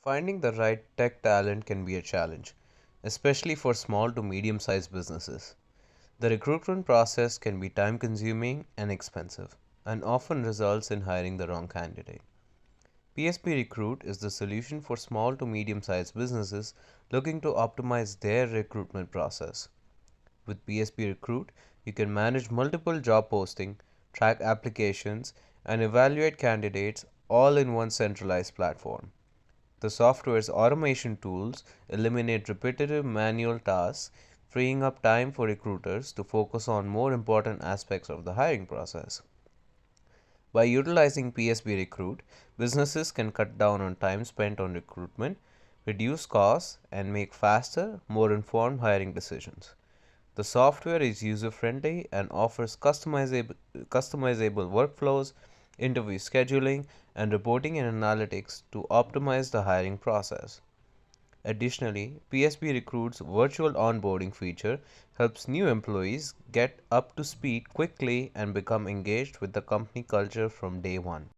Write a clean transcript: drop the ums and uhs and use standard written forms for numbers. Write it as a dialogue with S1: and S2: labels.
S1: Finding the right tech talent can be a challenge, especially for small to medium sized businesses. The recruitment process can be time consuming and expensive, and often results in hiring the wrong candidate. PSB Recruit is the solution for small to medium sized businesses looking to optimize their recruitment process. With PSB Recruit, you can manage multiple job postings, track applications, and evaluate candidates all in one centralized platform. The software's automation tools eliminate repetitive manual tasks, freeing up time for recruiters to focus on more important aspects of the hiring process. By utilizing PSB Recruit, businesses can cut down on time spent on recruitment, reduce costs, and make faster, more informed hiring decisions. The software is user friendly and offers customizable workflows, interview scheduling, and reporting and analytics to optimize the hiring process. Additionally, PSB Recruit's virtual onboarding feature helps new employees get up to speed quickly and become engaged with the company culture from day one.